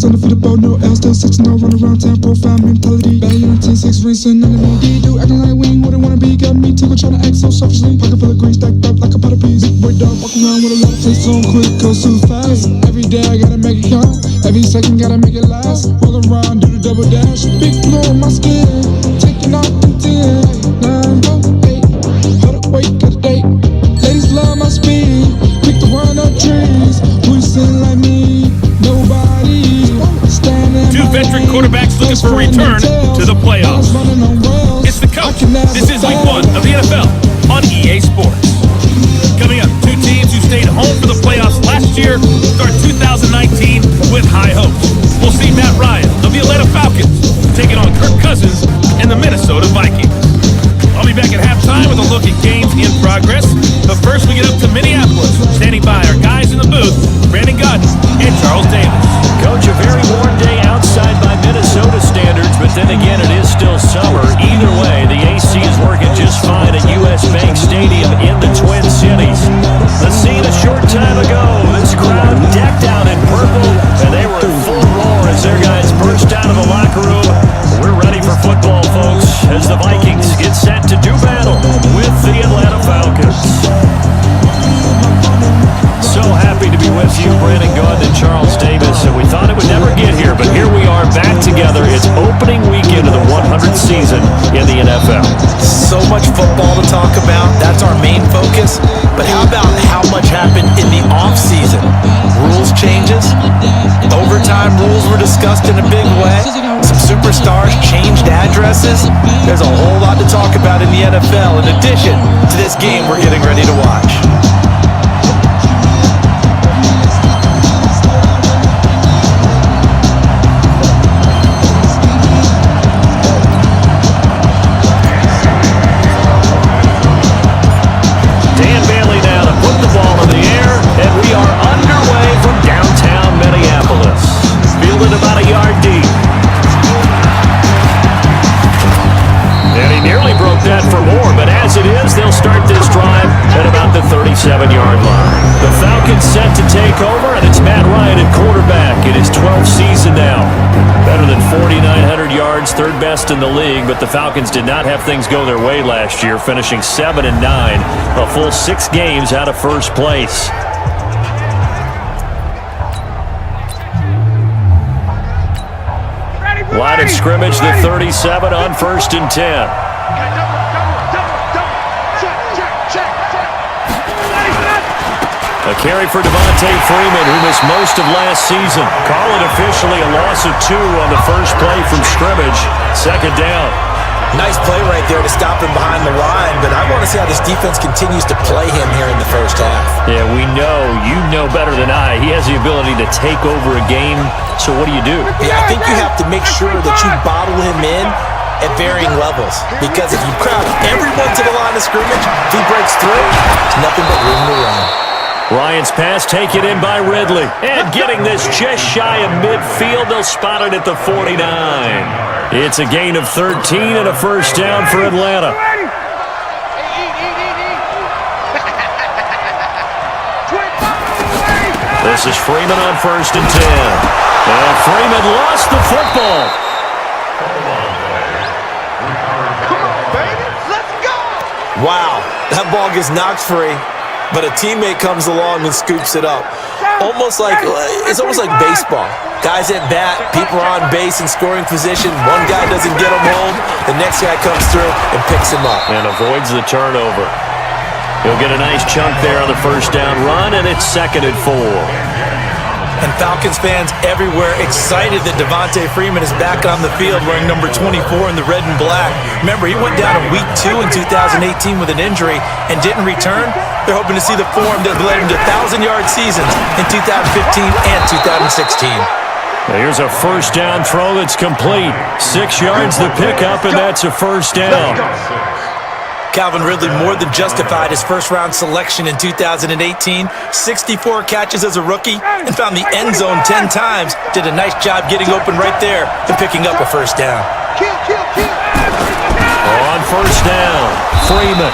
undefeatable, no L, still 6-0, run around town, profile mentality. Banging 10-6, racing underneath. D-do acting like we ain't who they wanna be. Got me tickle trying to act so selfishly. Pocket full of green stacked up like a pot of peas. Big boy dog, walk around with a lot of taste on quick, goes too fast. Every day I gotta make it count, every second gotta make it last. Roll around, do the double dash. Big glow on my skin, taking off the 10, 9, 8. Hold up, wait, got a date. Ladies love my speed, pick the one up trees. Who sing like me? Nobody. Two veteran quarterbacks looking for a return to the playoffs. It's the coach. This is week 1 of the NFL on EA Sports. Coming up, two teams who stayed home for the playoffs last year start 2019 with high hopes. We'll see Matt Ryan of the Atlanta Falcons taking on Kirk Cousins and the Minnesota Vikings. I'll be back at halftime with a look at games in progress. But first, we get up to Minneapolis. Standing by our guys in the booth, Brandon Godden and Charles Davis. Coach, a very warm day outside by Minnesota standards, but then again, it is still summer. Either way, the AC is working just fine at US Bank Stadium in the Twin Cities. The scene a short time ago, this crowd decked out in purple, and they were in full roar as their guys burst out of the locker room. We're ready for football, folks, as the Vikings get set to do battle with the Atlanta Falcons. So happy to be with you, Brandon Godden and Charles Davis. And we thought it would never get here, but here we are back together. It's opening weekend of the 100th season in the NFL. So much football to talk about. That's our main focus. But how about how much happened in the offseason? Rules changes. Overtime rules were discussed in a big way. Some superstars changed addresses. There's a whole lot to talk about in the NFL in addition to this game we're getting ready to watch. About a yard deep. And he nearly broke that for more, but as it is, they'll start this drive at about the 37-yard line. The Falcons set to take over, and it's Matt Ryan at quarterback in his 12th season now. Better than 4,900 yards, third best in the league, but the Falcons did not have things go their way last year, finishing 7-9, a full 6 games out of first place. Line of scrimmage, the 37 on 1st and 10. A carry for Devontae Freeman, who missed most of last season. Call it officially a loss of 2 on the first play from scrimmage. Second down. Nice play right there to stop him behind the line, but I want to see how this defense continues to play him here in the first half. Yeah, we know. You know better than I. He has the ability to take over a game, so what do you do? Yeah, I think you have to make sure that you bottle him in at varying levels, because if you crowd everyone to the line of scrimmage, if he breaks through, there's nothing but room to run. Ryan's pass taken in by Ridley. And getting this just shy of midfield, they'll spot it at the 49. It's a gain of 13 and a first down for Atlanta. This is Freeman on 1st and 10. And Freeman lost the football. Wow, that ball gets knocked free, but a teammate comes along and scoops it up. It's almost like baseball. Guys at bat, people are on base in scoring position. One guy doesn't get him home, the next guy comes through and picks him up. And avoids the turnover. He'll get a nice chunk there on the first down run, and it's 2nd and 4. And Falcons fans everywhere excited that Devontae Freeman is back on the field wearing number 24 in the red and black. Remember, he went down in week 2 in 2018 with an injury and didn't return. They're hoping to see the form that led him to 1,000-yard seasons in 2015 and 2016. Now here's a first down throw that's complete. 6 yards the pickup, and that's a first down. Calvin Ridley more than justified his first-round selection in 2018. 64 catches as a rookie and found the end zone 10 times. Did a nice job getting open right there and picking up a first down. On first down, Freeman.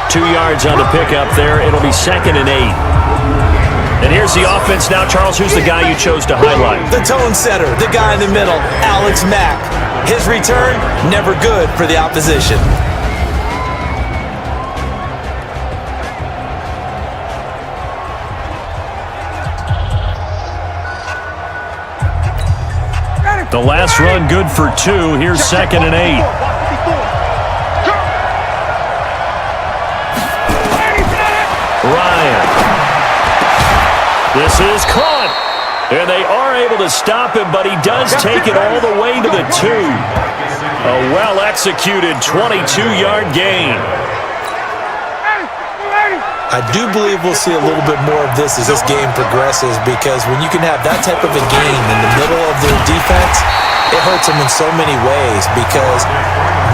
2 yards on the pickup there. It'll be 2nd and 8. And And here's the offense now. Charles, who's the guy you chose to highlight? The tone setter, the guy in the middle, Alex Mack. His return, never good for the opposition. The last run good for 2. Here's 2nd and 8. Ryan. This is caught. And they are able to stop him, but he does take it all the way to the 2. A well-executed 22-yard gain. I do believe we'll see a little bit more of this as this game progresses, because when you can have that type of a game in the middle of their defense, it hurts them in so many ways, because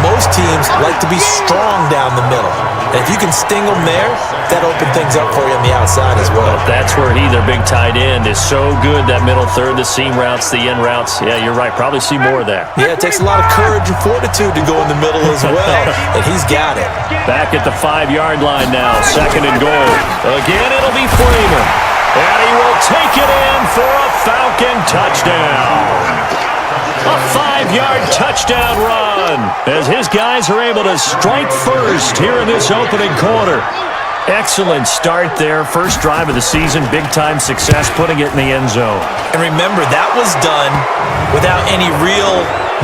most teams like to be strong down the middle. And if you can sting them there, that opens things up for you on the outside as well. That's where their big tight end, is so good, that middle third, the seam routes, the end routes. Yeah, you're right. Probably see more of that. Yeah, it takes a lot of courage and fortitude to go in the middle as well, and he's got it. Back at the 5-yard line now, 2nd and goal. Again, it'll be Freeman. And he will take it in for a Falcon touchdown. A 5-yard touchdown run as his guys are able to strike first here in this opening quarter. Excellent start there. First drive of the season, big-time success, putting it in the end zone. And remember, that was done without any real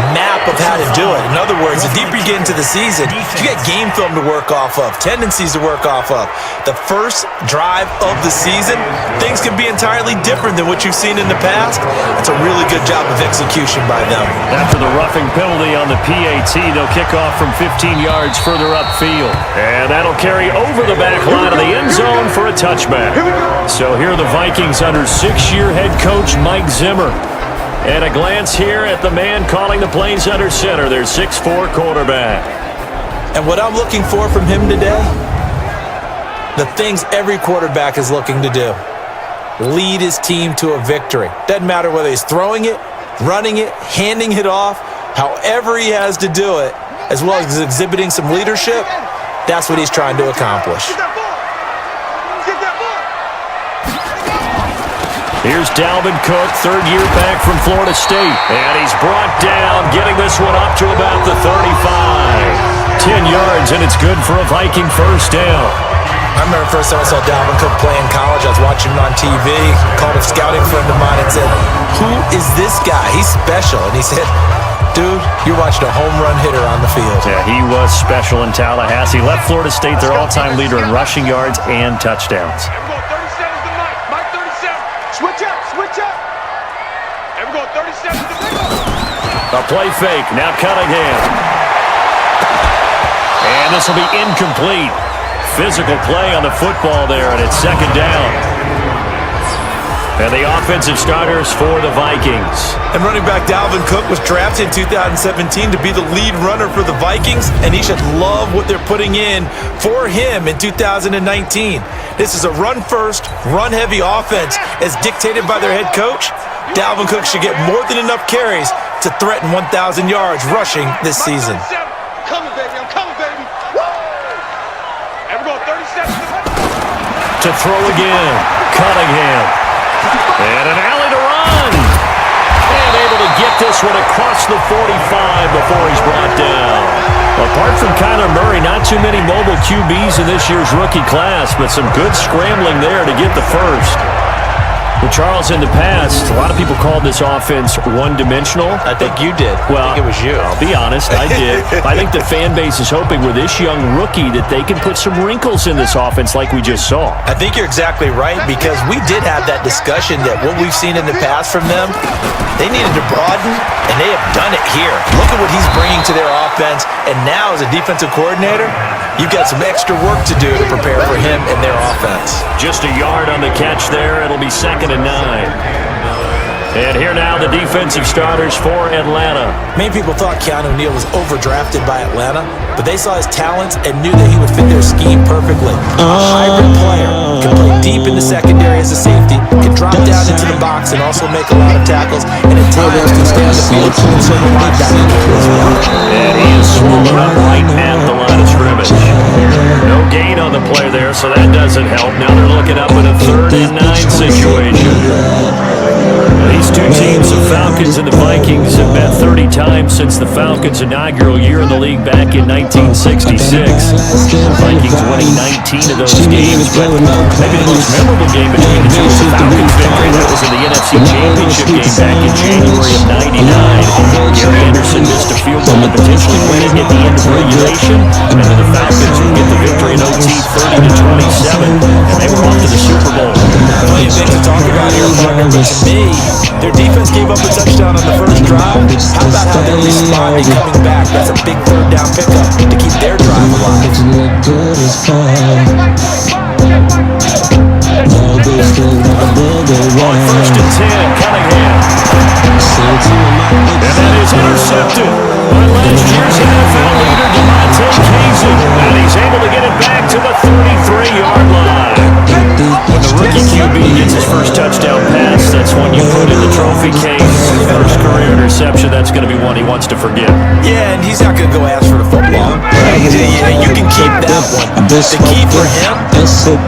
map of how to do it. In other words, the deeper you get into the season, you get game film to work off of, tendencies to work off of. The first drive of the season, things can be entirely different than what you've seen in the past. It's a really good job of execution by them. After the roughing penalty on the PAT, they'll kick off from 15 yards further upfield. And that'll carry over the back line of the end zone for a touchback. So here are the Vikings under 6-year head coach Mike Zimmer. And a glance here at the man calling the plays under center, their 6'4" quarterback. And what I'm looking for from him today, the things every quarterback is looking to do. Lead his team to a victory. Doesn't matter whether he's throwing it, running it, handing it off, however he has to do it, as well as exhibiting some leadership, that's what he's trying to accomplish. Here's Dalvin Cook, 3rd year back from Florida State. And he's brought down, getting this one up to about the 35. 10 yards, and it's good for a Viking first down. I remember first time I saw Dalvin Cook play in college. I was watching him on TV, called a scouting friend of mine and said, "Who is this guy? He's special." And he said, "Dude, you're watching a home run hitter on the field." Yeah, he was special in Tallahassee. Left Florida State their all-time leader in rushing yards and touchdowns. A play fake, now Cunningham. And this will be incomplete. Physical play on the football there, and it's 2nd down. And the offensive starters for the Vikings. And running back Dalvin Cook was drafted in 2017 to be the lead runner for the Vikings, and he should love what they're putting in for him in 2019. This is a run-first, run-heavy offense as dictated by their head coach. Dalvin Cook should get more than enough carries to threaten 1,000 yards rushing this season. To throw again, Cunningham. And an alley to run. And able to get this one across the 45 before he's brought down. Apart from Kyler Murray, not too many mobile QBs in this year's rookie class, but some good scrambling there to get the first. Well, Charles, in the past, a lot of people called this offense one-dimensional. I think you did. Well, I think it was you. I'll be honest, I did. I think the fan base is hoping with this young rookie that they can put some wrinkles in this offense like we just saw. I think you're exactly right, because we did have that discussion that what we've seen in the past from them, they needed to broaden, and they have done it here. Look at what he's bringing to their offense, and now as a defensive coordinator, you've got some extra work to do to prepare for him and their offense. Just a yard on the catch there. It'll be 2nd and 9. And here now the defensive starters for Atlanta. Many people thought Keanu Neal was overdrafted by Atlanta, but they saw his talents and knew that he would fit their scheme perfectly. A hybrid player, can play deep in the secondary as a safety, can drop down into the box and also make a lot of tackles, and at times can stay on the field and serve a linebacker as well. And he is swollen up right at the line of scrimmage. No gain on the play there, so that doesn't help. Now they're looking up at a 3rd and 9 situation. These two teams, the Falcons and the Vikings, have met 30 times since the Falcons' inaugural year in the league back in 1966. The Vikings winning 19 of those games, but maybe the most memorable game between the two was the Falcons' victory. That was in the NFC Championship game back in January of '99. Gary Anderson missed a field goal to potentially win it at the end of regulation, and then the Falcons would get the victory in OT 30-27, and they were off to the Super Bowl. Plenty of things to talk about here, partner, but to me, their defense gave up a touchdown on the first drive. How about how they're responding coming back? That's a big third down pickup to keep their drive alive. On first and 10, Cunningham. And that is intercepted by last year's NFL leader, Demonte Casey. And he's able to get it back to the 33-yard line. When the rookie QB gets his first touchdown pass, that's when you put in the trophy case. First career interception, that's going to be one he wants to forget. Yeah, and he's not going to go ask for the football. You can keep that one. The key for him,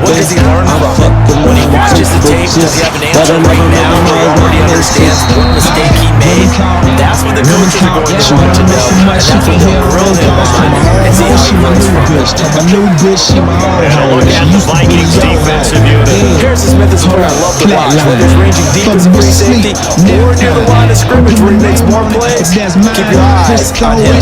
what does he learn from it? When he watches the tape, does he have an answer right now where he already understands what mistake he made? That's what the coaches are going to want to know. And that's what they'll grill him on and see how he learns from it. And a look at the Vikings defensive unit. Harrison Smith is a player I love to watch, whether he's ranging deep as a free safety or near the line of scrimmage where he makes more plays. Keep your eyes on him.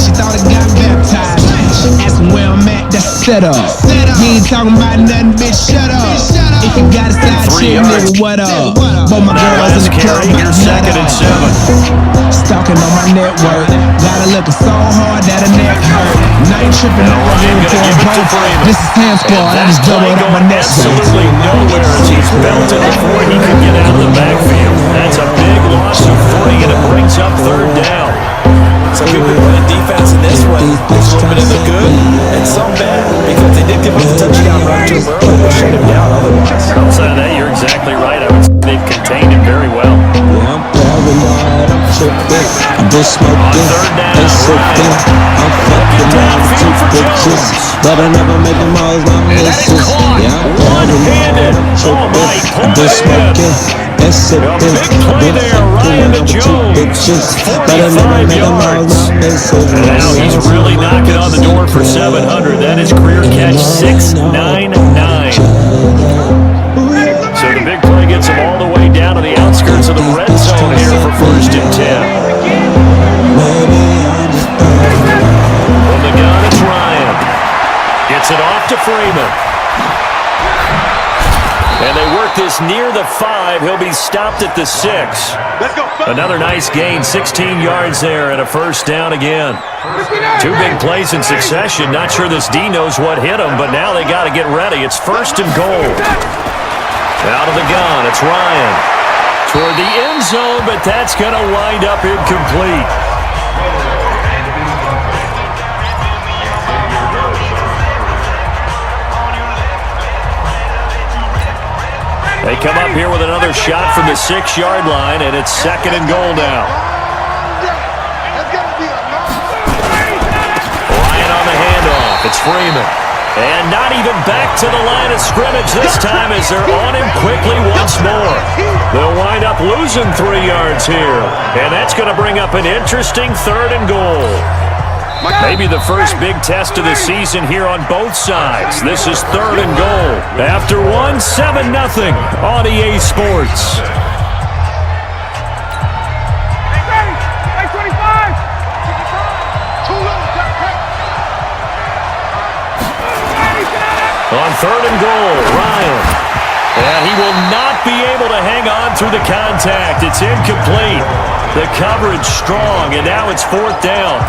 Ask him where I'm at, that's set up. You ain't talking about nothing, bitch, shut up. If you got a side chick, nigga, what up? Both my girls in the club, You're second and 7. Stalking on my network. Got her looking so hard that her neck hurt. Now you tripping on my room for a break. This is hand squad, I just doubled up my net. Absolutely nowhere as he's belted before he can get out of the backfield. That's a big loss of 3, and it brings up third down. Some people play defense in this way. There's a little bit of the good and some bad because they did give up the touchdown run to him early to shut him down otherwise. Outside of that, you're exactly right. I would say they've contained him very well. I'm paranoid, I'm tripping. I've been smoking, been sipping. I'm fucking around with 2 bitches, but I never make them all as long as this. Yeah, I'm paranoid, I'm tripping. I've been smoking, been sipping. I've been fucking around with 2 bitches, but I never make them all as long as this. And now he's really knocking on the door for 700. That is career catch 699. So the big play gets him all the way down to the outskirts of the red zone here for first and 10. From the gun, it's Ryan. Gets it off to Freeman. And they work this near the 5. He'll be stopped at the 6. Another nice gain, 16 yards there, and a first down again. 2 big plays in succession. Not sure this D knows what hit him, but now they got to get ready. It's first and goal. Out of the gun, it's Ryan. Toward the end zone, but that's going to wind up incomplete. They come up here with another shot from the 6-yard line, and it's second and goal now. Ryan on the handoff. It's Freeman. And not even back to the line of scrimmage this time as they're on him quickly once more. They'll wind up losing 3 yards here. And that's going to bring up an interesting third and goal. Maybe the first big test of the season here on both sides. This is third and goal. After 1, 7-0 on EA Sports. On third and goal, Ryan. And he will not be able to hang on through the contact. It's incomplete. The coverage strong, and now it's fourth down.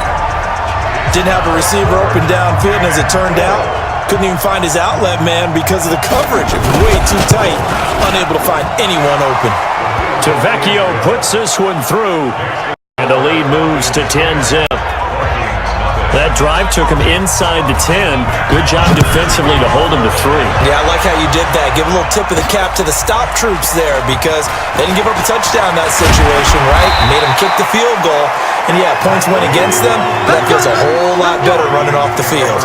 Didn't have a receiver open downfield, and as it turned out, couldn't even find his outlet man because of the coverage. It was way too tight, unable to find anyone open. Tavecchio puts this one through, and the lead moves to 10-zip. That drive took him inside the 10. Good job defensively to hold him to 3. Yeah, I like how you did that. Give a little tip of the cap to the stop troops there because they didn't give up a touchdown in that situation, right? Made them kick the field goal. And yeah, points went against them. That feels a whole lot better running off the field.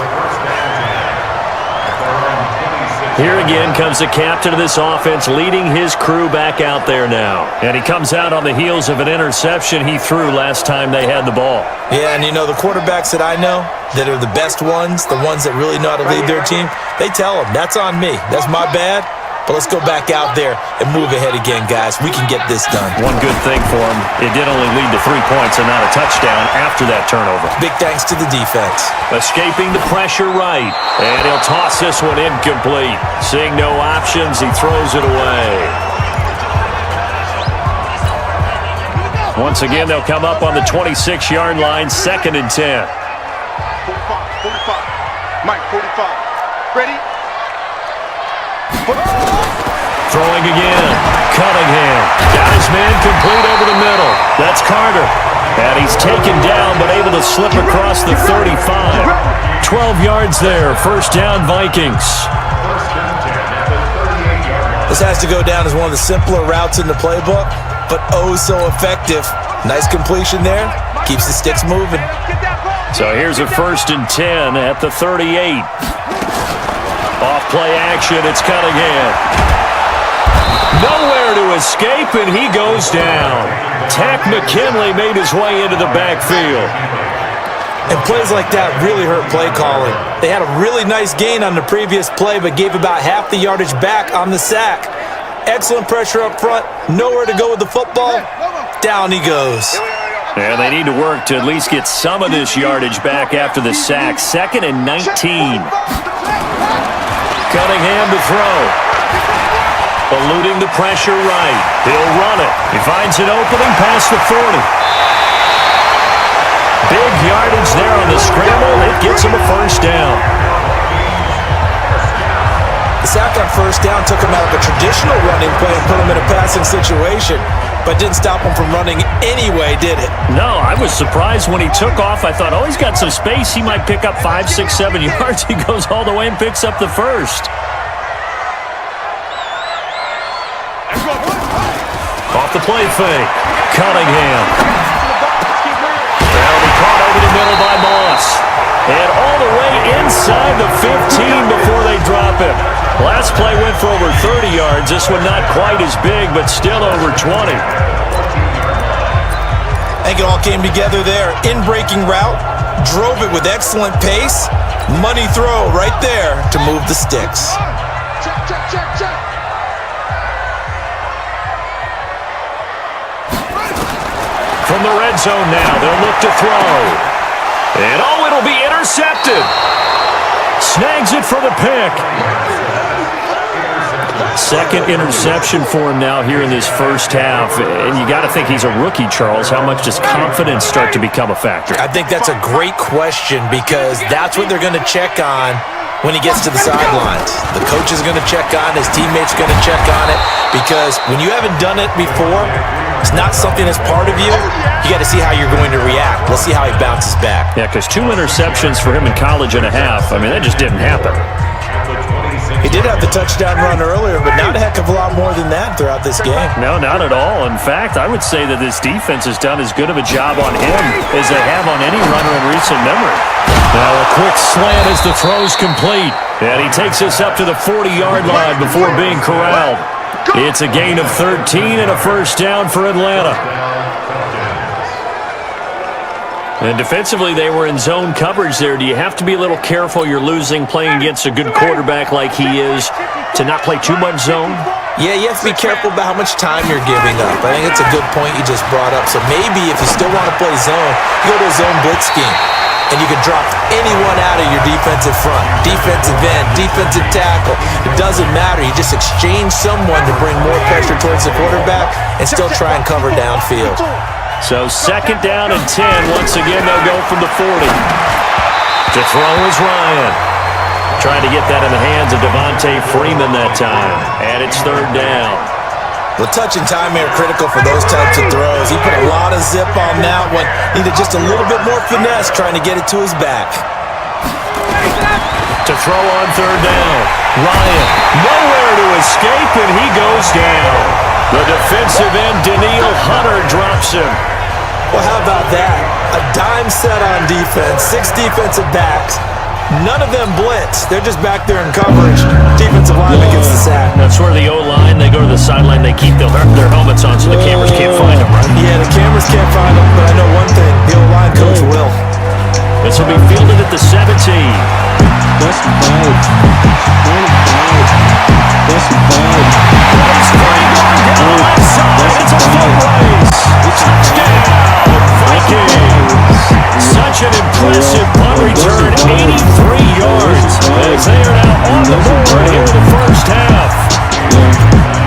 Here again comes the captain of this offense leading his crew back out there now. And he comes out on the heels of an interception he threw last time they had the ball. Yeah, and the quarterbacks that I know that are the best ones, the ones that really know how to lead their team, they tell them, that's on me. That's my bad. But let's go back out there and move ahead again, guys. We can get this done. One good thing for him, it did only lead to 3 points and not a touchdown after that turnover. Big thanks to the defense. Escaping the pressure right. And he'll toss this one incomplete. Seeing no options, he throws it away. Once again, they'll come up on the 26-yard line, 2nd and 10. 45. Mike, 45. Ready? Throwing again. Cunningham. Got his man complete over the middle. That's Carter. And he's taken down but able to slip across the 35. 12 yards there. First down, Vikings. This has to go down as one of the simpler routes in the playbook, but oh so effective. Nice completion there. Keeps the sticks moving. So here's a 1st and 10 at the 38. Off play action. It's Cunningham. Nowhere to escape, and he goes down. Tack McKinley made his way into the backfield. And plays like that really hurt play calling. They had a really nice gain on the previous play, but gave about half the yardage back on the sack. Excellent pressure up front. Nowhere to go with the football. Down he goes. And they need to work to at least get some of this yardage back after the sack. 2nd and 19. Cunningham to throw. Eluding the pressure right. He'll run it. He finds an opening past the 40. Big yardage there on the scramble. It gets him a first down. The sack on first down took him out of a traditional running play and put him in a passing situation, but didn't stop him from running anyway, did it? No, I was surprised when he took off. I thought, oh, he's got some space. He might pick up 5, 6, 7 yards. He goes all the way and picks up the first. Off the play fake. Cunningham. That'll be caught over the middle by Moss. And all the way inside the 15 before they drop him. Last play went for over 30 yards. This one not quite as big, but still over 20. I think it all came together there. In-breaking route. Drove it with excellent pace. Money throw right there to move the sticks. Check. From the red zone now, they'll look to throw. And oh, it'll be intercepted. Snags it for the pick. Second interception for him now here in this first half. And you got to think he's a rookie, Charles. How much does confidence start to become a factor? I think that's a great question because that's what they're going to check on when he gets to the sidelines. The coach is going to check on, his teammates are going to check on it, because when you haven't done it before, it's not something that's part of you. You got to see how you're going to react. Let's see how he bounces back. Yeah, because 2 interceptions for him in college and a half, I mean, that just didn't happen. He did have the touchdown run earlier, but not a heck of a lot more than that throughout this game. No, not at all. In fact, I would say that this defense has done as good of a job on him as they have on any runner in recent memory. Now a quick slant as the throw's complete. And he takes us up to the 40-yard line before being corralled. It's a gain of 13 and a first down for Atlanta. And defensively, they were in zone coverage there. Do you have to be a little careful? You're losing playing against a good quarterback like he is to not play too much zone? Yeah, you have to be careful about how much time you're giving up. I think it's a good point you just brought up. So maybe if you still want to play zone, you go to a zone blitz scheme. And you can drop anyone out of your defensive front, defensive end, defensive tackle. It doesn't matter. You just exchange someone to bring more pressure towards the quarterback and still try and cover downfield. So 2nd down and 10. Once again, they'll go from the 40. To throw is Ryan. Trying to get that in the hands of Devontae Freeman that time. And it's 3rd down. Well, touch and time are critical for those types of throws. He put a lot of zip on that one. Needed just a little bit more finesse trying to get it to his back. To throw on 3rd down. Ryan, nowhere to escape, and he goes down. The defensive end, Daniil Hunter, drops him. Well, how about that? A dime set on defense, 6 defensive backs. None of them blitz. They're just back there in coverage. Defensive lineman gets the sack. That's where the O-line, they go to the sideline, they keep their helmets on so the cameras can't find them, right? Yeah, the cameras can't find them, but I know one thing. The O-line coach will. This will be fielded at the 17. That's bad. That's bad. It's free going down the left side. It's a foot race. Touchdown, Vikings. Such an impressive punt return, 83 yards. As they are now on the board here in the first half.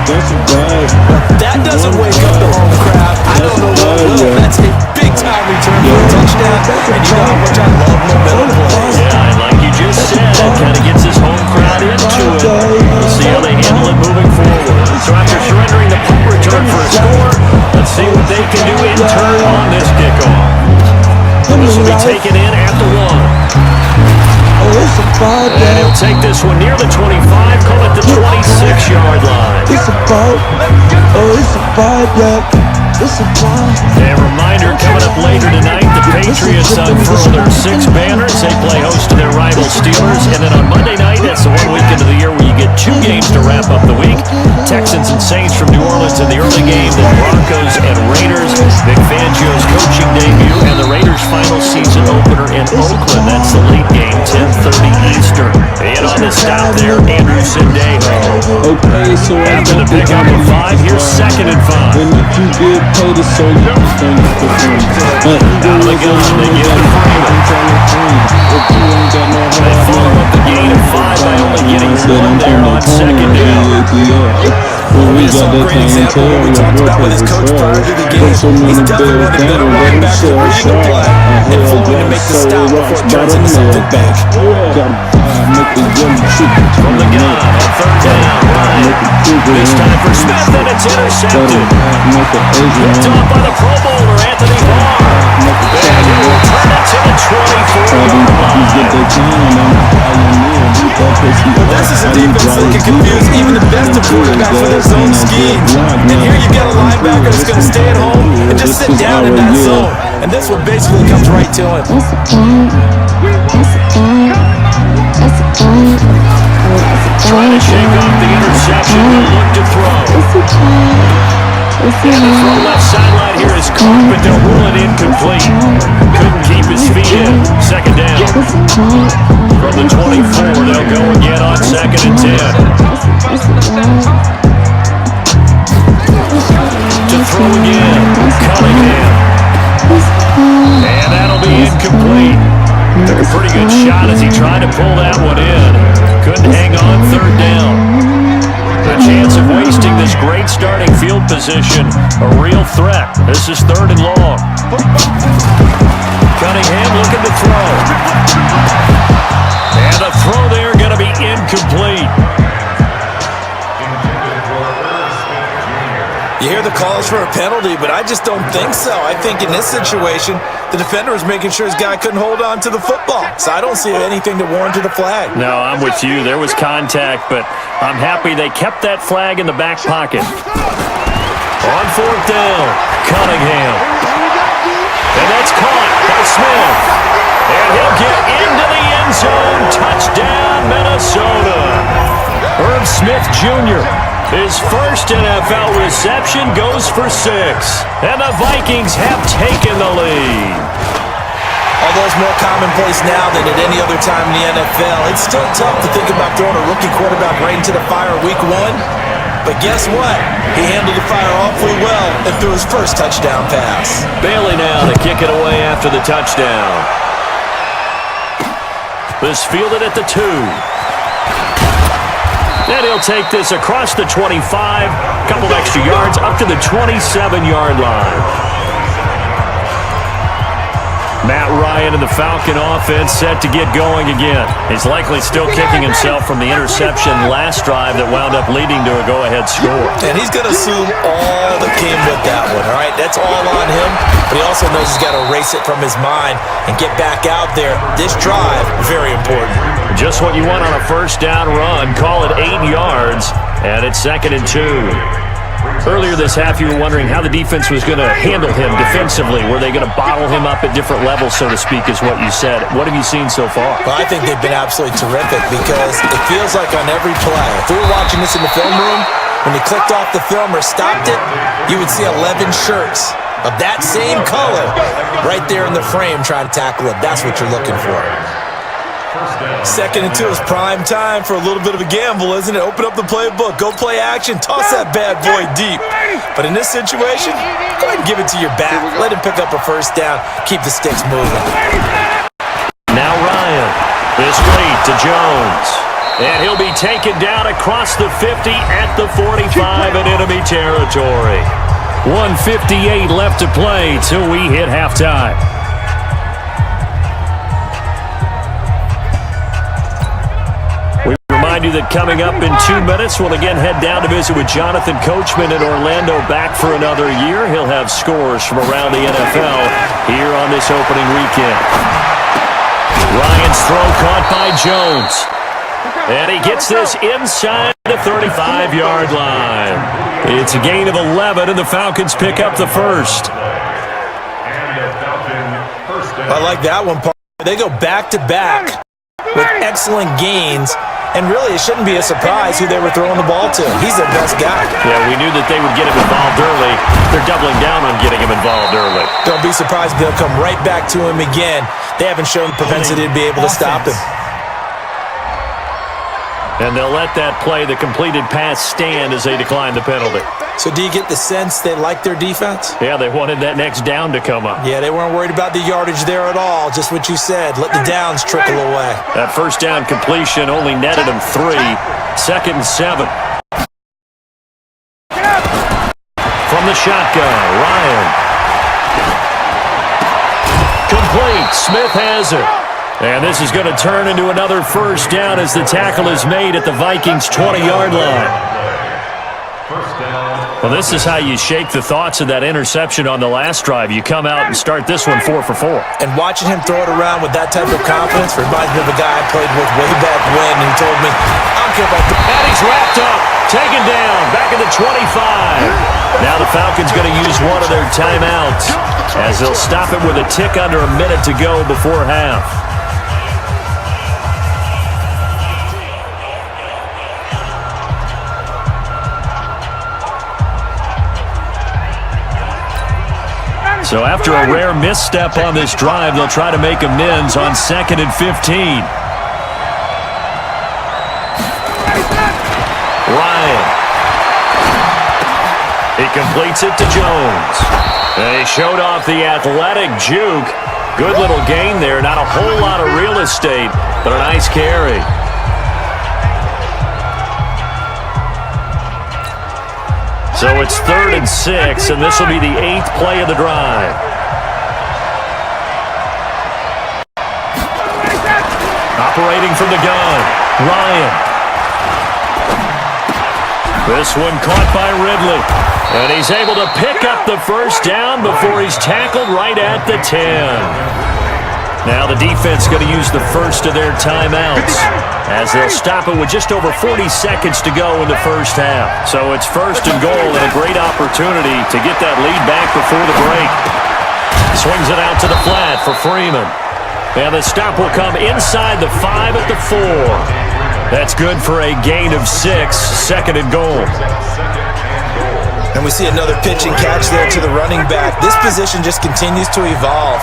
That's bad. That doesn't wake up the home crowd. I don't know what will. That's a big-time return for a touchdown. And you know how much I love momentum plays. Yeah, and like you just said, it kind of gets his home crowd into it. We'll see how they handle it moving forward. So after surrendering the punt return for a score, let's see what they can do in turn on this kickoff. This will be taken in at the 1. It's a 5 And he'll take this one near the 25, call it the 26-yard line. It's a 5. It's a 5. It's a 5. A reminder coming up later tonight, the Patriots unfurl their 6 banners. They play host to their rival Steelers. And then on Monday night, that's the one weekend of the year where you get 2 games to wrap up the week. Texans and Saints from New Orleans in the early game, then Broncos and Raiders. Vic Fangio's coaching debut and the Raiders' final season opener in Oakland. That's the late game, 10:30 Eastern. And on the stop there, Andrew Sendejo. Okay, so After the pickup of 5, here's 2nd and 5. And if you get paid a so you understand the performance. But Out of the gun, they give it Freeman. They follow up the gain of 5 by only getting 1 there on 2nd down. It's a great example of what we talked about with his coach prior to the game. He's definitely one of the better running backs to read the play and flowing to make the stop before it turns into something big. From the gun on 3rd down, Ryan. This time for Smith, and it's intercepted. Picked off by the Pro Bowler, Anthony Barr. And he'll return it to the 24-yard line. This is a defense that can confuse even the best of quarterbacks with their zone schemes. And here you've got a linebacker that's going to stay at home and just sit down in that zone. And this one basically comes right to him. Trying to shake off the interception, but look to throw. And the throw left sideline here is caught, but they'll rule it incomplete. Couldn't keep his feet in. 2nd down. From the 24, they'll go again on 2nd and 10. To throw again, Cunningham. And that'll be incomplete. Took a pretty good shot as he tried to pull that one in. Couldn't hang on 3rd down. The chance of wasting this great starting field position, a real threat. This is 3rd and long. Cunningham looking to throw. And the throw there going to be incomplete. You hear the calls for a penalty, but I just don't think so. I think in this situation, the defender is making sure his guy couldn't hold on to the football. So I don't see anything to warrant a flag. No, I'm with you. There was contact, but I'm happy they kept that flag in the back pocket. On 4th down, Cunningham. And that's caught by Smith. And he'll get into the end zone. Touchdown, Minnesota. Herb Smith Jr., his first NFL reception goes for 6. And the Vikings have taken the lead. Although it's more commonplace now than at any other time in the NFL, it's still tough to think about throwing a rookie quarterback right into the fire week 1. But guess what? He handled the fire awfully well and threw his first touchdown pass. Bailey now to kick it away after the touchdown. This fielded at the 2. And he'll take this across the 25, couple of extra yards, up to the 27-yard line. Matt Ryan and the Falcon offense set to get going again. He's likely still kicking himself from the interception last drive that wound up leading to a go-ahead score. And he's going to assume all that came with that one, all right? That's all on him, but he also knows he's got to erase it from his mind and get back out there. This drive, very important. Just what you want on a first down run. Call it 8 yards, and it's 2nd and 2. Earlier this half, you were wondering how the defense was going to handle him defensively. Were they going to bottle him up at different levels, so to speak, is what you said. What have you seen so far? Well, I think they've been absolutely terrific because it feels like on every play, if we were watching this in the film room, when they clicked off the film or stopped it, you would see 11 shirts of that same color right there in the frame trying to tackle him. That's what you're looking for. 2nd and 2 is prime time for a little bit of a gamble, isn't it? Open up the playbook, go play action, toss that bad boy deep. But in this situation, go ahead and give it to your back. Let him pick up a first down. Keep the sticks moving. Now Ryan. This lead to Jones. And he'll be taken down across the 50 at the 45 in enemy territory. 1:58 left to play till we hit halftime. We remind you that coming up in 2 minutes, we'll again head down to visit with Jonathan Coachman in Orlando, back for another year. He'll have scores from around the NFL here on this opening weekend. Ryan's throw caught by Jones. And he gets this inside the 35-yard line. It's a gain of 11, and the Falcons pick up the first. I like that one, Paul. They go back-to-back with excellent gains, and really it shouldn't be a surprise who they were throwing the ball to. He's their best guy. Yeah, we knew that they would get him involved early. They're doubling down on getting him involved early. Don't be surprised if they'll come right back to him again. They haven't shown the propensity to be able to stop him. And they'll let that play, the completed pass, stand as they decline the penalty. So do you get the sense they like their defense? Yeah, they wanted that next down to come up. Yeah, they weren't worried about the yardage there at all. Just what you said. Let the downs trickle away. That first down completion only netted him 3. 2nd and 7. From the shotgun, Ryan. Complete. Smith has it. And this is going to turn into another first down as the tackle is made at the Vikings' 20-yard line. Well, this is how you shake the thoughts of that interception on the last drive. You come out and start this one 4 for 4. And watching him throw it around with that type of confidence reminds me of a guy I played with way back when, and he told me, I don't care about that. And he's wrapped up, taken down, back at the 25. Now the Falcons going to use one of their timeouts as they'll stop it with a tick under a minute to go before half. So after a rare misstep on this drive, they'll try to make amends on 2nd and 15. Ryan. He completes it to Jones. And he showed off the athletic juke. Good little gain there. Not a whole lot of real estate, but a nice carry. So it's 3rd and 6, and this will be the 8th play of the drive. Operating from the gun, Ryan. This one caught by Ridley. And he's able to pick up the first down before he's tackled right at the 10. Now the defense going to use the first of their timeouts as they'll stop it with just over 40 seconds to go in the first half. So it's 1st and goal and a great opportunity to get that lead back before the break. Swings it out to the flat for Freeman. And the stop will come inside the 5 at the 4. That's good for a gain of 6, 2nd and goal. And we see another pitch and catch there to the running back. This position just continues to evolve.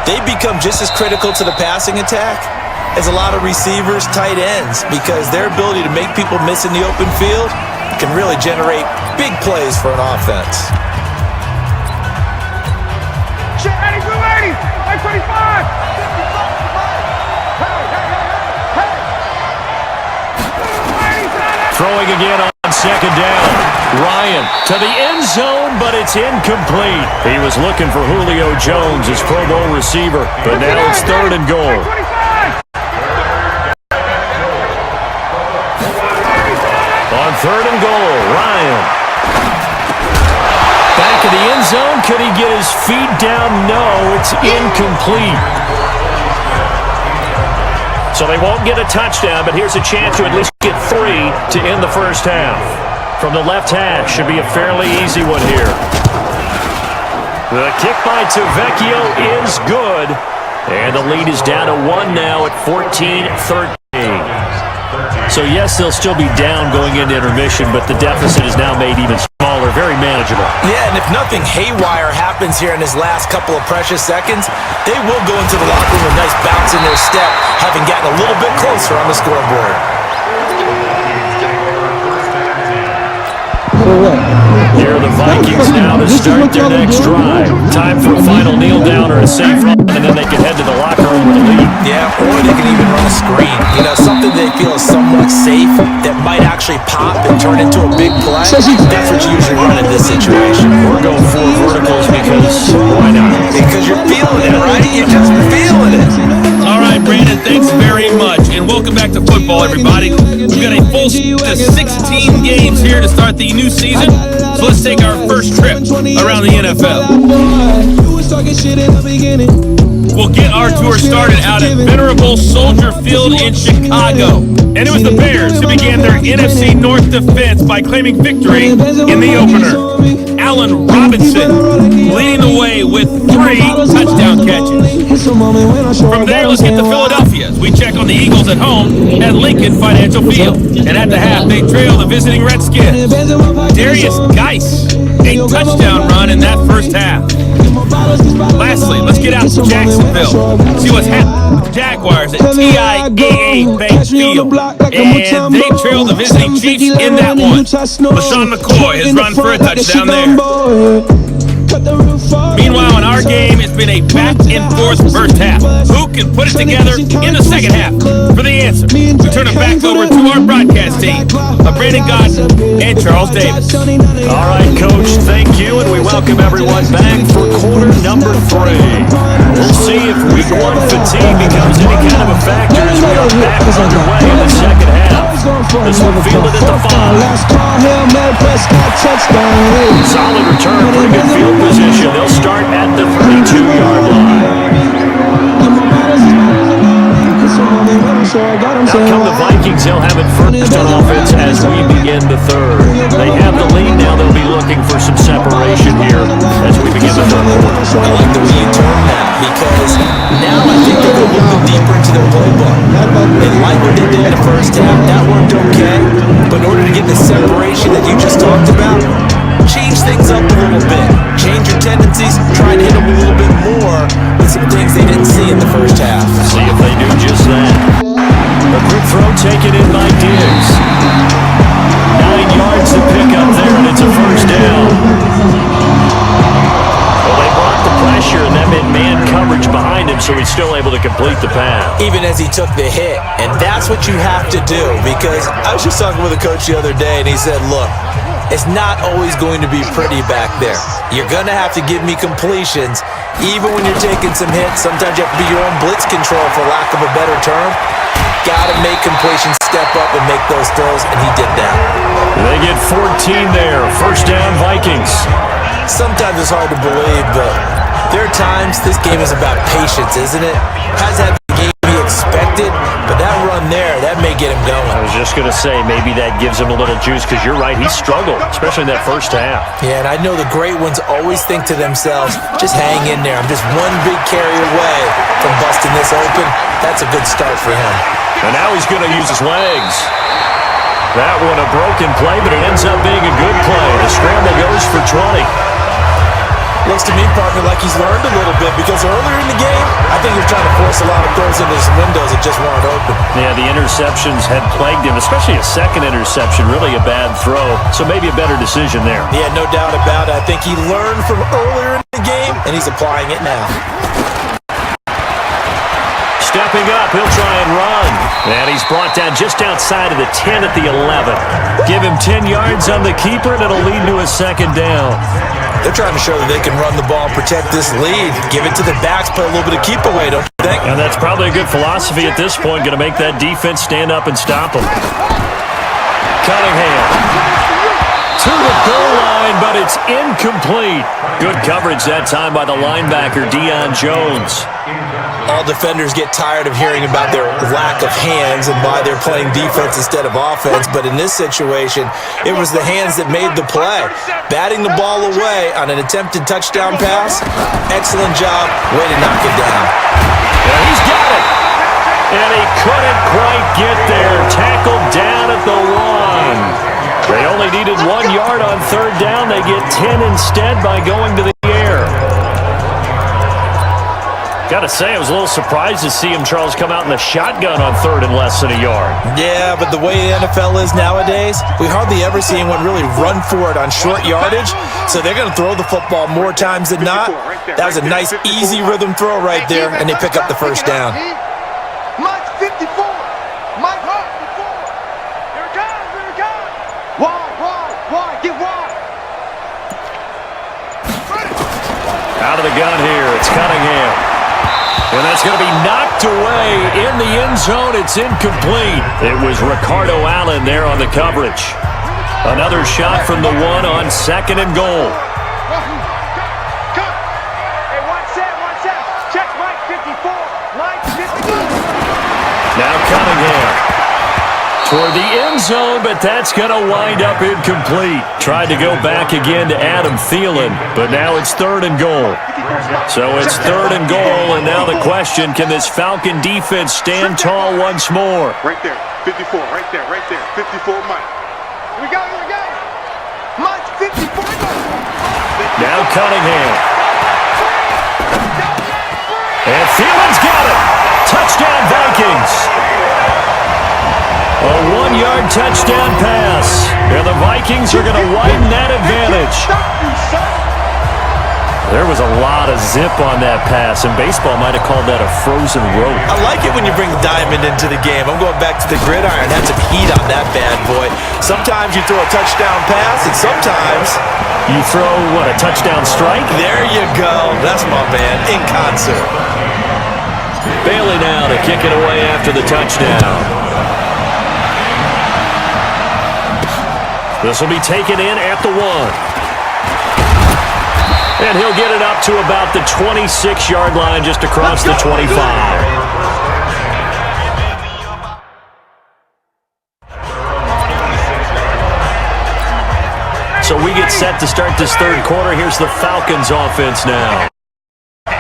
They become just as critical to the passing attack as a lot of receivers, tight ends, because their ability to make people miss in the open field can really generate big plays for an offense. Shit, 82, 80, 25. Throwing again on 2nd down. Ryan to the end zone, but it's incomplete. He was looking for Julio Jones, his Pro Bowl receiver, but now it's 3rd and goal. On 3rd and goal, Ryan. Back in the end zone. Could he get his feet down? No, it's incomplete. So they won't get a touchdown, but here's a chance to at least get 3 to end the first half. From the left hash, should be a fairly easy one here. The kick by Tavecchio is good. And the lead is down to 1 now at 14-13. So, yes, they'll still be down going into intermission, but the deficit is now made even smaller, very manageable. Yeah, and if nothing haywire happens here in his last couple of precious seconds, they will go into the locker room with a nice bounce in their step, having gotten a little bit closer on the scoreboard. Here are the Vikings now to start their next drive. Time for a final kneel down or a safe run, and then they can head to the locker room with a lead. Yeah, or they can even run a screen. You know, something they feel is somewhat safe that might actually pop and turn into a big play. That's what you usually run in this situation. We're going 4 verticals because why not? Because you're feeling it, right? You're just feeling it. All right, Brandon, thanks very much. And welcome back to football, everybody. We've got a full 16 games here to start the new season. So let's take our first trip around the NFL. We'll get our tour started out at venerable Soldier Field in Chicago. And it was the Bears who began their NFC North defense by claiming victory in the opener. Allen Robinson leading the way with 3 touchdown catches. From there, let's get to Philadelphia as we check on the Eagles at home at Lincoln Financial Field. And at the half, they trail the visiting Redskins. Darius Geis, a touchdown run in that first half. Lastly, let's get out to Jacksonville, see what's happening with the Jaguars at TIAA Bank Field. And they trail the visiting Chiefs in that one. LaShawn McCoy has run for a touchdown there. Meanwhile, in our game, it's been a back-and-forth first half. Who can put it together in the second half? For the answer, we turn it back over to our broadcast team of Brandon Godson and Charles Davis. All right, Coach, thank you, and we welcome everyone back for quarter number 3. We'll see if week 1 fatigue becomes any kind of a factor as we are back underway in the second half. This one fielded at the 5. Solid return, pretty good field position. They'll start at the 32-yard line. Now come the Vikings. They'll have it first on offense as we begin the third. They have the lead now. They'll be looking for some separation here as we begin the third quarter. I like the way you term that because now I think they'll go a little bit deeper into their playbook. They like what they did in the first half. That worked okay. But in order to get the separation that you just talked about, change things up a little bit. Change your tendencies. Try and hit them a little bit more with some things they didn't see in the first half. See if they do just that. A quick throw taken in by Diggs. 9 yards to pick up there, and it's a first down. Well, they blocked the pressure, and that meant man coverage behind him, so he's still able to complete the pass. Even as he took the hit. And that's what you have to do, because I was just talking with a coach the other day, and he said, look, it's not always going to be pretty back there. You're going to have to give me completions. Even when you're taking some hits, sometimes you have to be your own blitz control, for lack of a better term. Got to make completions, step up and make those throws, and he did that. They get 14 there. First down, Vikings. Sometimes it's hard to believe, but there are times this game is about patience, isn't it? Has that game be expected? But that run there, that may get him going. I was just going to say, maybe that gives him a little juice, because you're right, he struggled, especially in that first half. Yeah, and I know the great ones always think to themselves, just hang in there. I'm just one big carry away from busting this open. That's a good start for him. And now he's going to use his legs. That one a broken play, but it ends up being a good play. The scramble goes for 20. Looks to me, partner, like he's learned a little bit, because earlier in the game, I think he was trying to force a lot of throws into his windows that just weren't open. Yeah, the interceptions had plagued him, especially a second interception, really a bad throw. So maybe a better decision there. Yeah, no doubt about it. I think he learned from earlier in the game, and he's applying it now. Stepping up, he'll try and run. And he's brought down just outside of the 10 at the 11. Give him 10 yards on the keeper, and it'll lead to a second down. They're trying to show that they can run the ball, protect this lead, give it to the backs, play a little bit of keep away, don't you think? And that's probably a good philosophy at this point, going to make that defense stand up and stop them. Cunningham to the goal line, but it's incomplete. Good coverage that time by the linebacker, Deion Jones. All defenders get tired of hearing about their lack of hands and why they're playing defense instead of offense, but in this situation, it was the hands that made the play. Batting the ball away on an attempted touchdown pass, excellent job, way to knock it down. Yeah, he's got it. And he couldn't quite get there. Tackled down at the 1. They only needed 1 yard on third down. They get 10 instead by going to the air. Got to say, I was a little surprised to see him, Charles, come out in the shotgun on third and less than a yard. Yeah, but the way the NFL is nowadays, we hardly ever see anyone really run for it on short yardage, so they're going to throw the football more times than not. That was a nice, easy rhythm throw right there, and they pick up the first down. Mike 54. Mike 54. Here it comes. Here it comes. Wide. Get wide. Out of the gun here. It's Cunningham. And that's going to be knocked away in the end zone. It's incomplete. It was Ricardo Allen there on the coverage. Another shot from the 1 on second and goal. Hey, one set. Check Mike 54. Mike 54. Now Cunningham toward the end zone, but that's going to wind up incomplete. Tried to go back again to Adam Thielen, but now it's third and goal. So it's third and goal, and now the question, can this Falcon defense stand tall once more? Right there, 54, right there, 54 Mike. Here we go. Mike 54. Now Cunningham. And Thielen's got it. Touchdown Vikings. A 1-yard touchdown pass. And the Vikings are going to widen that advantage. There was a lot of zip on that pass, and baseball might have called that a frozen rope. I like it when you bring the diamond into the game. I'm going back to the gridiron. Had some heat on that bad boy. Sometimes you throw a touchdown pass, and sometimes you throw, what, a touchdown strike? There you go. That's my man, in concert. Bailey now to kick it away after the touchdown. This will be taken in at the 1. And he'll get it up to about the 26-yard line, just across the 25. So we get set to start this third quarter. Here's the Falcons offense now.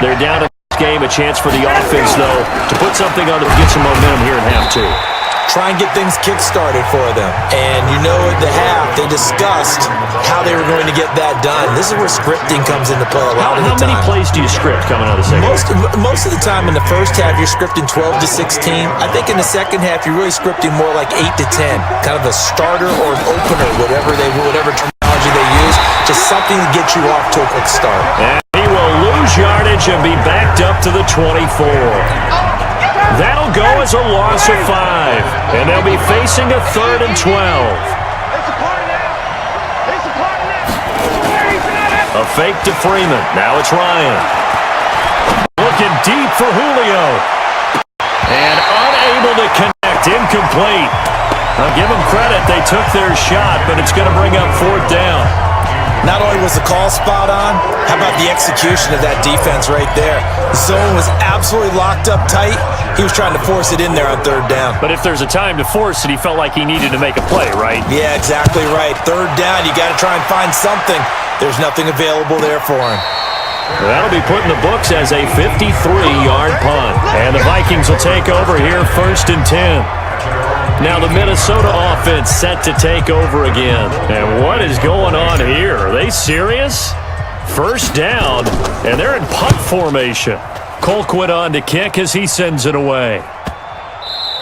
They're down in this game. A chance for the offense, though, to put something on to get some momentum here in half 2. Try and get things kick-started for them. And you know at the half, they discussed how they were going to get that done. This is where scripting comes into play a lot of the time. How many plays do you script coming out of the second half? Most of the time in the first half, you're scripting 12 to 16. I think in the second half, you're really scripting more like 8 to 10. Kind of a starter or an opener, whatever terminology they use. Just something to get you off to a quick start. And he will lose yardage and be backed up to the 24. That'll go as a loss of 5, and they'll be facing a 3rd and 12. A fake to Freeman. Now it's Ryan. Looking deep for Julio. And unable to connect. Incomplete. I'll give them credit. They took their shot, but it's going to bring up 4th down. Not only was the call spot on, how about the execution of that defense right there? The zone was absolutely locked up tight. He was trying to force it in there on 3rd down. But if there's a time to force it, he felt like he needed to make a play, right? Yeah, exactly right. 3rd down, you got to try and find something. There's nothing available there for him. That'll be put in the books as a 53-yard punt. And the Vikings will take over here 1st and 10. Now the Minnesota offense set to take over again. And what is going on here? Are they serious? 1st down, and they're in punt formation. Colquitt on to kick as he sends it away.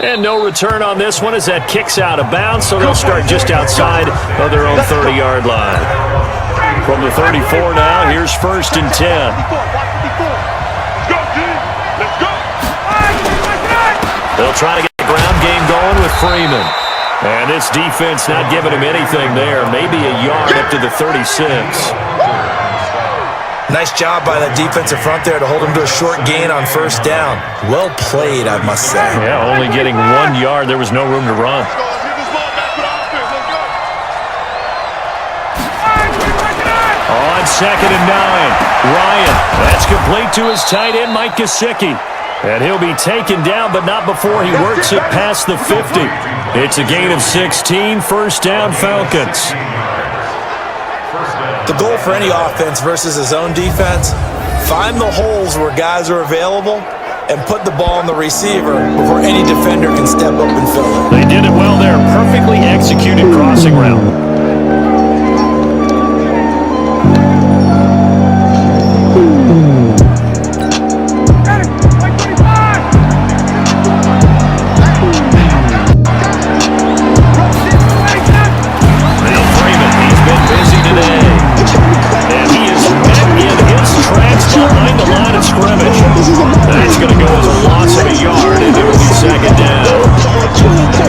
And no return on this one as that kicks out of bounds, so they'll start just outside of their own 30-yard line. From the 34 now, here's 1st and 10. They'll try to get the ground game going with Freeman. And this defense not giving him anything there. Maybe a yard up to the 36. Nice job by that defensive front there to hold him to a short gain on 1st down. Well played, I must say. Yeah, only getting 1 yard. There was no room to run. On on 2nd and 9. Ryan, that's complete to his tight end, Mike Gesicki. And he'll be taken down, but not before he works it past the 50. It's a gain of 16, first down Falcons. The goal for any offense versus his own defense, find the holes where guys are available and put the ball on the receiver before any defender can step up and fill it. They did it well there. Perfectly executed crossing route. That's going to go as a loss of a yard, and it will be 2nd down.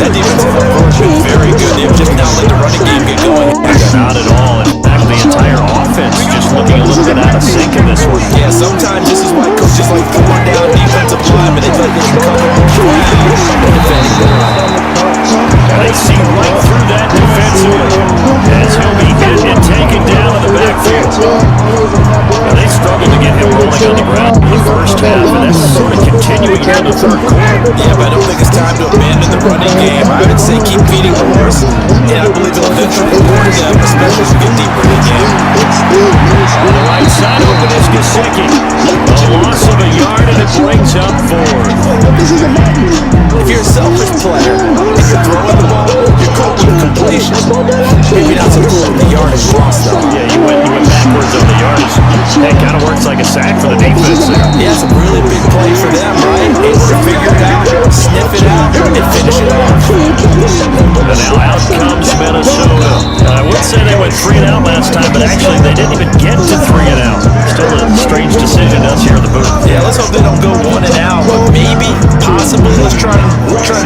That defensive approach is very good. They've just now let the running game get going. Not at all. In fact, the entire offense just looking a little bit out of sync in this one. Yeah, sometimes this is why coaches like throwing down defensive linemen. They feel like they can cover more ground when defending the run. And they see right through that defensively as he'll be hit and taken down in the backfield. Now, they struggled to get him rolling on the ground in the first half, and that's sort of continuing here in the third quarter. Yeah, but I don't think it's time to abandon the running game. I would say keep feeding the horse, and I believe it'll eventually reward them, especially as we get deeper in the game. On the right side of it is Gesicki. A loss of a yard, and it brings up 4th. If you're a selfish player and you're throwing the ball, you're caught with completion. Maybe not so cool with the yardage loss, though. Yeah, you went backwards on the yardage. That kind of works like a sack for the defense there. Yeah, it's a really big play for them, right? Able to figure it out, sniff it out, and finish it off. And now out comes Minnesota. I would say they went 3 and out last time, but actually they didn't even get to 3 and out. Still a strange decision to us here in the booth. Yeah, let's hope they don't go 1 and out, but maybe, possibly, let's try to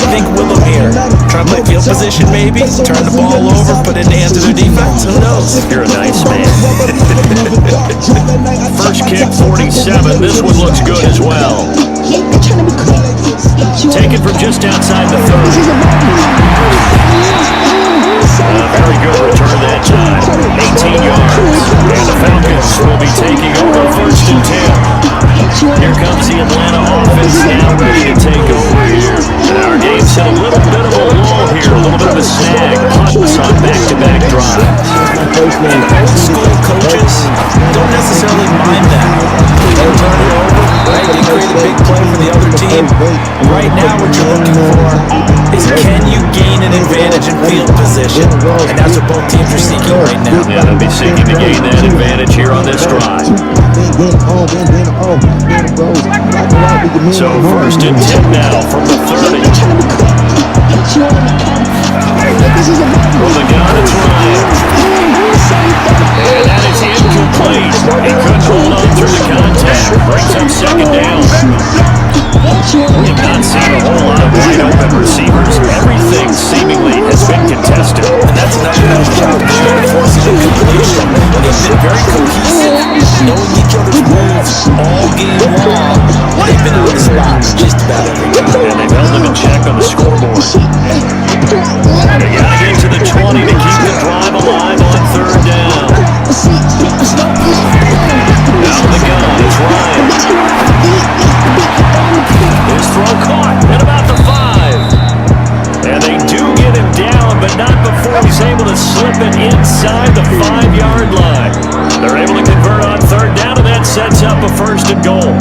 think with them here. Try to play field position, maybe. Turn the ball over, put it in the hands of their defense. Who knows? You're a nice man. First kick, 47. This one looks good as well. Taken from just outside the 30. Very good return that time. 18 yards. And the Falcons will be taking over 1st and 10. Here comes the Atlanta offense now ready to take over here. And our game's hit a little bit of a lull here, a little bit of a snag. Punts on back-to-back drives. Old school coaches don't necessarily mind that. They'll turn it over, right? They create a big play for the other team. Right now, what you're looking for is can you gain an advantage in field position? And that's what both teams are seeking right now. Yeah, they'll be seeking to gain that advantage here on this drive. So 1st and 10 now from the 30. From the gun, it's Ryan. And that is incomplete. He couldn't hold on through the contact. Brings up 2nd down. We have not seen a whole lot of wide open receivers. Everything seemingly has been contested. And that's another job forcing a completion. They've been very cohesive, knowing each other's moves all game long. They've been on the spot just about every time. And they've held them in check on the scoreboard. They got to get to the 20 to keep the drive alive on 3rd down. Out of the gun, it's Ryan. His throw caught at about the 5. And they do get him down, but not before he's able to slip it inside the 5-yard line. They're able to convert on 3rd down, and that sets up a 1st and goal.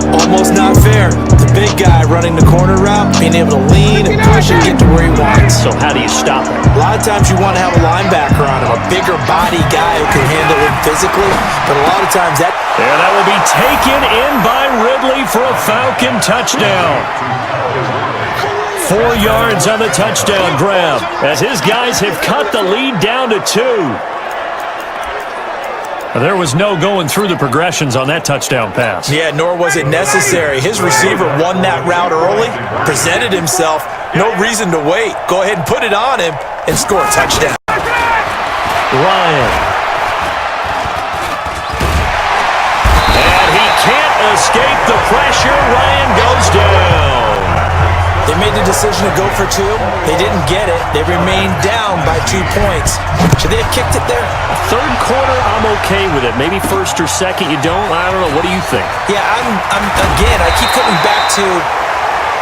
Almost not fair. The big guy running the corner route, being able to lean and push and get to where he wants. So how do you stop it? A lot of times you want to have a linebacker on him, a bigger body guy who can handle him physically, but a lot of times that... And that will be taken in by Ridley for a Falcon touchdown. 4 yards on the touchdown grab as his guys have cut the lead down to 2. There was no going through the progressions on that touchdown pass. Yeah, nor was it necessary. His receiver won that route early, presented himself, no reason to wait. Go ahead and put it on him and score a touchdown. Ryan. And he can't escape the pressure. Ryan goes down. They made the decision to go for 2. They didn't get it. They remained down by 2 points. Should they have kicked it there? Third quarter, I'm okay with it. Maybe first or second, you don't? I don't know. What do you think? Yeah, again, I keep coming back to,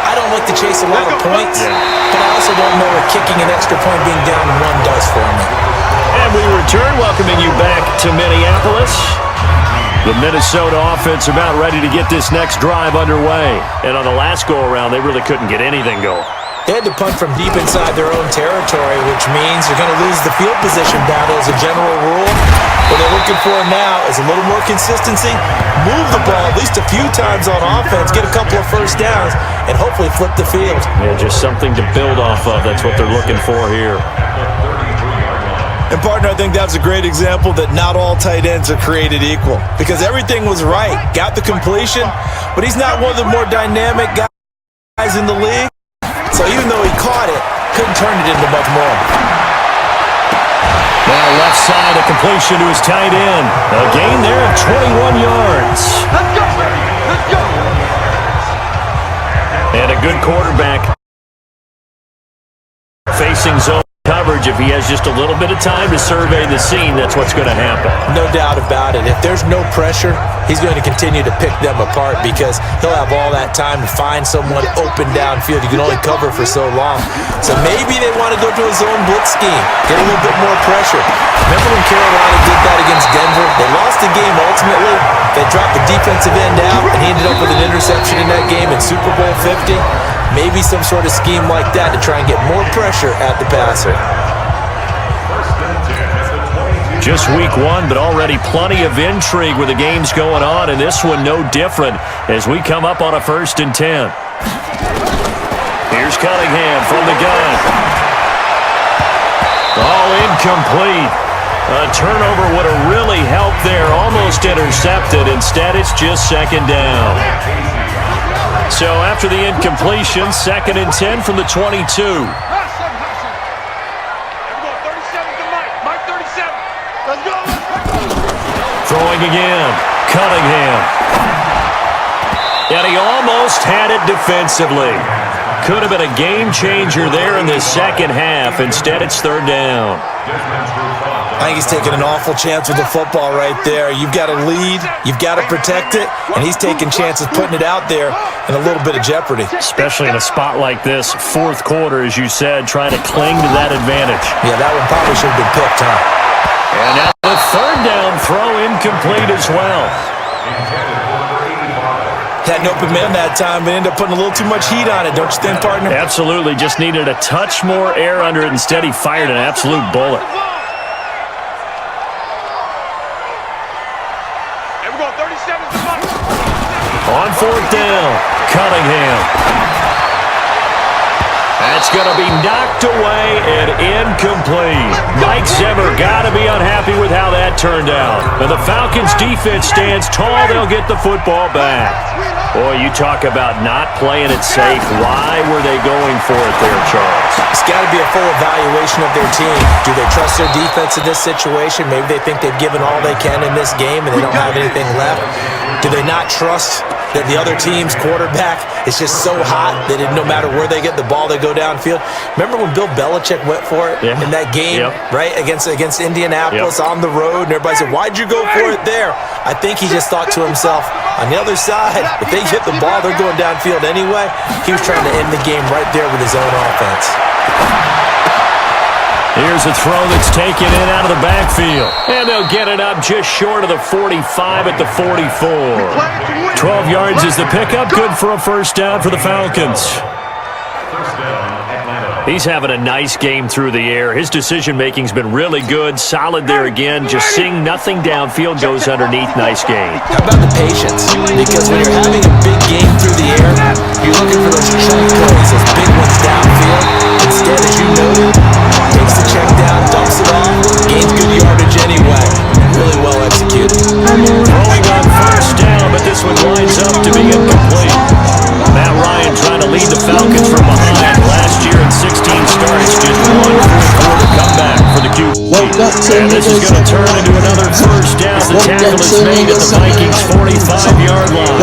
I don't like to chase a lot of points, but I also don't know what kicking an extra point being down 1 does for me. And we return, welcoming you back to Minneapolis. The Minnesota offense about ready to get this next drive underway. And on the last go-around, they really couldn't get anything going. They had to punt from deep inside their own territory, which means you're going to lose the field position battle as a general rule. What they're looking for now is a little more consistency, move the ball at least a few times on offense, get a couple of first downs, and hopefully flip the field. Yeah, just something to build off of. That's what they're looking for here. And, partner, I think that's a great example that not all tight ends are created equal because everything was right. Got the completion, but he's not one of the more dynamic guys in the league. So even though he caught it, couldn't turn it into much more. Now left side, a completion to his tight end. A gain there of 21 yards. Let's go, baby. Let's go. And a good quarterback facing zone coverage. If he has just a little bit of time to survey the scene, that's what's going to happen. No doubt about it. If there's no pressure, he's going to continue to pick them apart because he'll have all that time to find someone open downfield. You can only cover for so long. So maybe they want to go to a zone blitz scheme, get a little bit more pressure. Remember when Carolina did that against Denver? They lost the game ultimately. They dropped the defensive end out, and he ended up with an interception in that game in Super Bowl 50. Maybe some sort of scheme like that to try and get more pressure at the passer. Just week 1, but already plenty of intrigue with the games going on, and this one no different as we come up on a 1st and 10. Here's Cunningham from the gun. All incomplete. A turnover would have really helped there, almost intercepted. Instead, it's just 2nd down. So after the incompletion, 2nd and 10 from the 22. Throwing again, Cunningham. And he almost had it defensively. Could have been a game changer there in the second half. Instead, it's 3rd down. I think he's taking an awful chance with the football right there. You've got to lead, you've got to protect it, and he's taking chances putting it out there in a little bit of jeopardy. Especially in a spot like this, 4th quarter, as you said, trying to cling to that advantage. Yeah, that one probably should have been picked, huh? And now the 3rd down throw incomplete as well. Had an open man that time, but ended up putting a little too much heat on it, don't you think, partner? Absolutely, just needed a touch more air under it. Instead, he fired an absolute bullet. On 4th down, Cunningham. That's going to be knocked away and incomplete. Mike Zimmer got to be unhappy with how that turned out. And the Falcons defense stands tall. They'll get the football back. Boy, you talk about not playing it safe. Why were they going for it there, Charles? It's got to be a full evaluation of their team. Do they trust their defense in this situation? Maybe they think they've given all they can in this game and they don't have anything left. Do they not trust that the other team's quarterback is just so hot that no matter where they get the ball, they go downfield? Remember when Bill Belichick went for it in that game, right, against Indianapolis on the road, and everybody said, why'd you go for it there? I think he just thought to himself, on the other side, if they get the ball, they're going downfield anyway. He was trying to end the game right there with his own offense. Here's a throw that's taken in out of the backfield. And they'll get it up just short of the 45 at the 44. 12 yards is the pickup. Good for a 1st down for the Falcons. He's having a nice game through the air. His decision-making's been really good. Solid there again. Just seeing nothing downfield goes underneath. Nice game. How about the patience? Because when you're having a big game through the air, you're looking for those chunk plays, those big ones downfield. Instead, as you noted, takes the check down, dumps it off, gains good yardage anyway. Really well executed. Throwing on 1st down, but this one winds up to be incomplete. Matt Ryan trying to lead the Falcons from behind. Last year in 16 starts, just one 4th quarter comeback for the QB. Woke up And this is going to turn into another first down. The tackle is made at the Vikings' 45-yard line.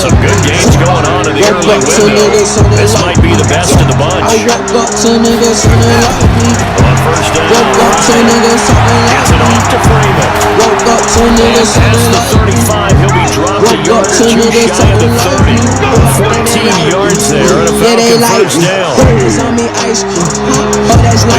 Some good games going on in the early window. This might be the best of the bunch. On first down, gets it off to Freeman. And past the 35, he'll be dropped a yard or two shy of the 30. 14 yards there on a Falcon first down. He's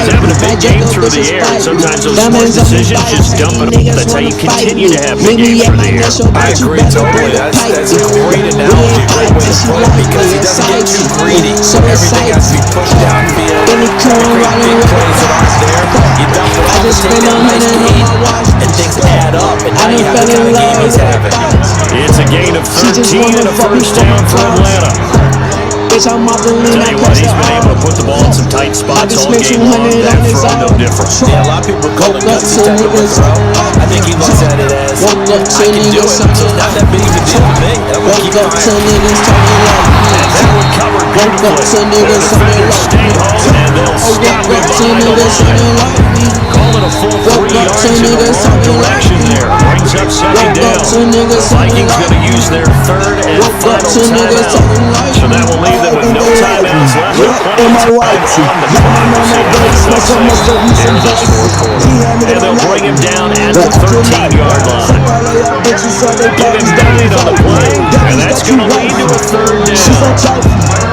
having a big game through the air. Sometimes those smart decisions just dump it up. That's how you continue to have big games through the air. I agree totally. That's a great analogy, great way to put it, because he doesn't get too greedy. Everything has to be pushed downfield. The great big plays that aren't there, you dump it off, take that nice gain, and things add up, and now you have the kind of game he's having. It's a gain of 13 and a first down for Atlanta. Tell you what, he's been able to put the ball in some tight spots all game long. That throw, no different. Yeah, a lot of people call it gutsy type of a throw. I think he looks at it as, I can do it. It's not that big of a deal to me. I'm going to keep firing. And that one covered beautifully. The defenders stay home, and they'll stop it behind the line. Call it a full 3 yards in the wrong direction there. Brings up second down. The Vikings going to use their third and final timeout. So that will leave them with no timeouts left. And they'll bring him down at the 13-yard line. Give him 9 on the play, and that's going to lead to a third down.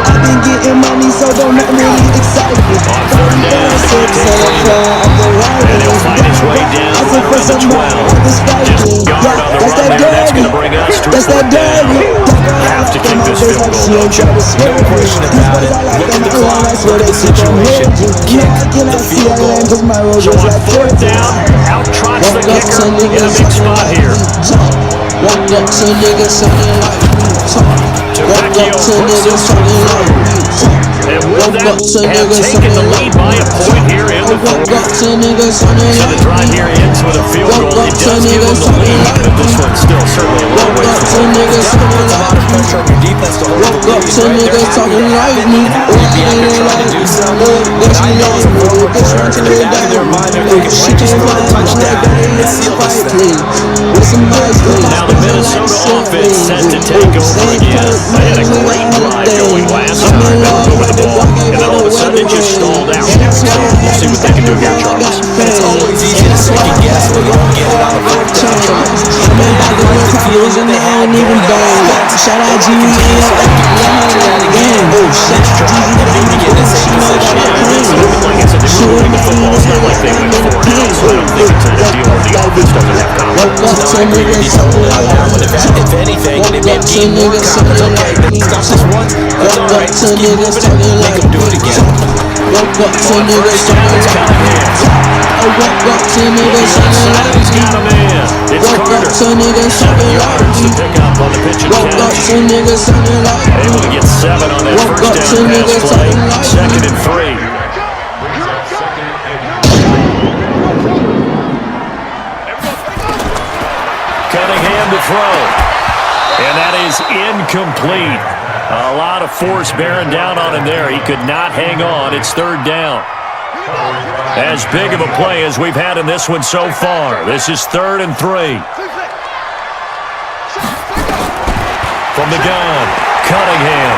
I've been getting money, so don't let me excited. On third down, and he'll find his way down right around the 12. Just guard on the run there. That's going to bring us to a fourth down. Have to kick this field goal, don't you? No question about it. Look at the clock, look at the situation. Kick the field goal. So on fourth down, out trots the kicker in a big spot here. Vecchio puts this one through. And with that, have taken the lead by a point here in the fourth. So the drive here ends with a field goal. It does give them the lead, but this one's still certainly a long way from home. Puts a lot of pressure on your defense to hold the lead. They're happy to have it, and happy to be out there trying to do so. And I know it's a forward quarter. In the back of their mind, they're thinking, we just score a touchdown and seal this thing. Now the Minnesota offense set to take over again. They had a great drive going last time. Moving the ball, and then all of a sudden it just stalled out. So we'll see what they can do here, Charles. It's always easy to second guess when you don't get it on the first down. Shout out G. Like I said, they were moving the football. It's not like they went for it. So I don't think it's a deal where the offense doesn't have confidence. I agree with you totally on that one. If anything, they may gain more confidence. Okay, they stopped this once. That's all right. Just keep moving it. Make them do it again. On first down, it's Cunningham. He's got a man. It's Carter. 7 yards to pick up on the pitch and catch. Able to get 7 on that first down pass play. Second and 3. Cunningham to throw. And that is incomplete. A lot of force bearing down on him there. He could not hang on. It's third down. As big of a play as we've had in this one so far. This is 3rd and 3. From the gun, Cunningham.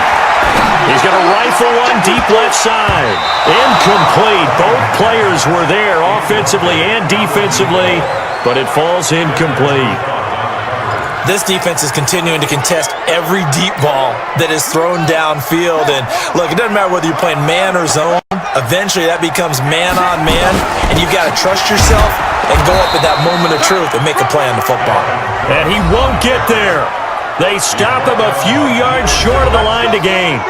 He's going to rifle one deep left side. Incomplete. Both players were there offensively and defensively, but it falls incomplete. This defense is continuing to contest every deep ball that is thrown downfield. And look, it doesn't matter whether you're playing man or zone. Eventually, that becomes man on man, and you've got to trust yourself and go up at that moment of truth and make a play on the football. And he won't get there. They stop him a few yards short of the line to gain.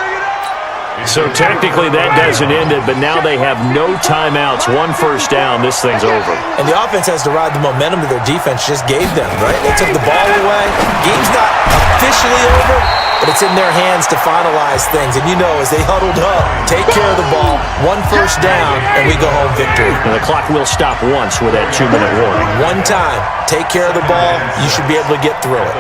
So technically that doesn't end it, but now they have no timeouts. 1 first down, this thing's over. And the offense has to ride the momentum that their defense just gave them, right? They took the ball away. Game's not officially over, but it's in their hands to finalize things. And you know, as they huddled up, take care of the ball, 1 first down, and we go home victory. And the clock will stop once with that 2-minute warning. One time, take care of the ball, you should be able to get through it.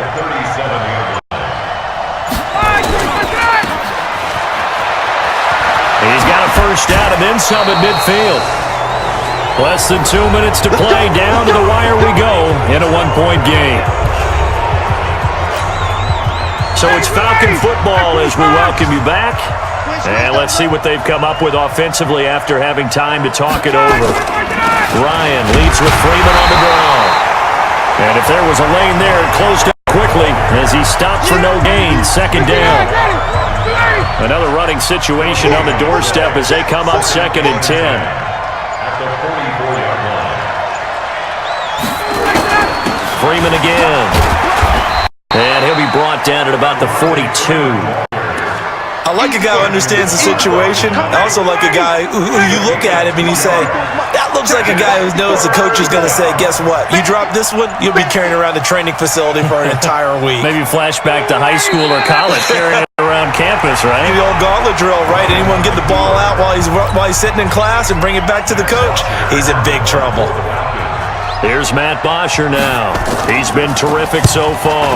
He's got a first down and then some at midfield. Less than 2 minutes to play. Down to the wire we go in a one-point game. So it's Falcon football as we welcome you back. And let's see what they've come up with offensively after having time to talk it over. Ryan leads with Freeman on the draw. And if there was a lane there, it closed up quickly as he stopped for no gain. Second down. Another running situation on the doorstep as they come up 2nd and 10. Freeman again. And he'll be brought down at about the 42. I like a guy who understands the situation. I also like a guy who you look at him and you say, that looks like a guy who knows the coach is going to say, guess what? You drop this one, you'll be carrying around the training facility for an entire week. Maybe flashback to high school or college, carrying it around campus, right? The old gauntlet drill, right? Anyone get the ball out while he's sitting in class and bring it back to the coach? He's in big trouble. Here's Matt Bosher now. He's been terrific so far.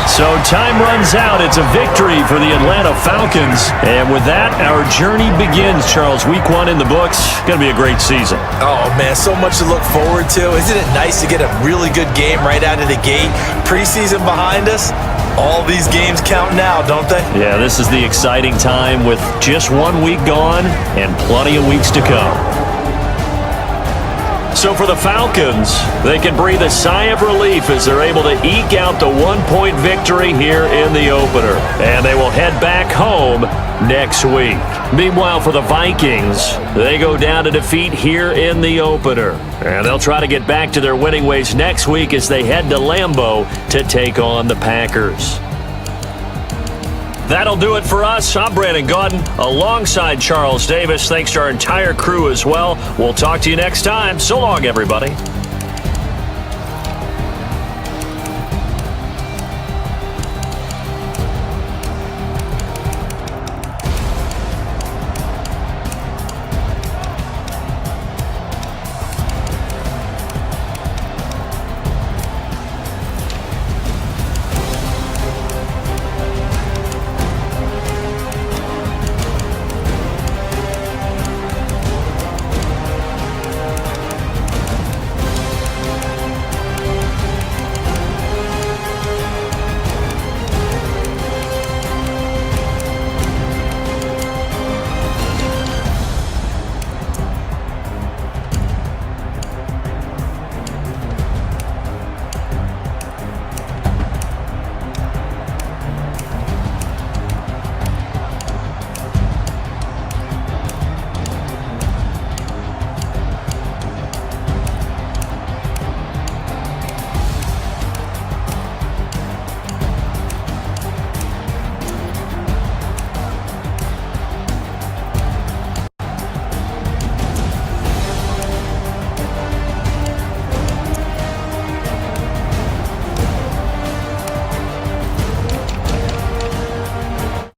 So time runs out. It's a victory for the Atlanta Falcons. And with that, our journey begins, Charles. Week 1 in the books. Going to be a great season. Oh, man, so much to look forward to. Isn't it nice to get a really good game right out of the gate? Preseason behind us. All these games count now, don't they? Yeah, this is the exciting time with just 1 week gone and plenty of weeks to come. So for the Falcons, they can breathe a sigh of relief as they're able to eke out the 1-point victory here in the opener. And they will head back home next week. Meanwhile, for the Vikings, they go down to defeat here in the opener. And they'll try to get back to their winning ways next week as they head to Lambeau to take on the Packers. That'll do it for us. I'm Brandon Gaudin alongside Charles Davis. Thanks to our entire crew as well. We'll talk to you next time. So long, everybody.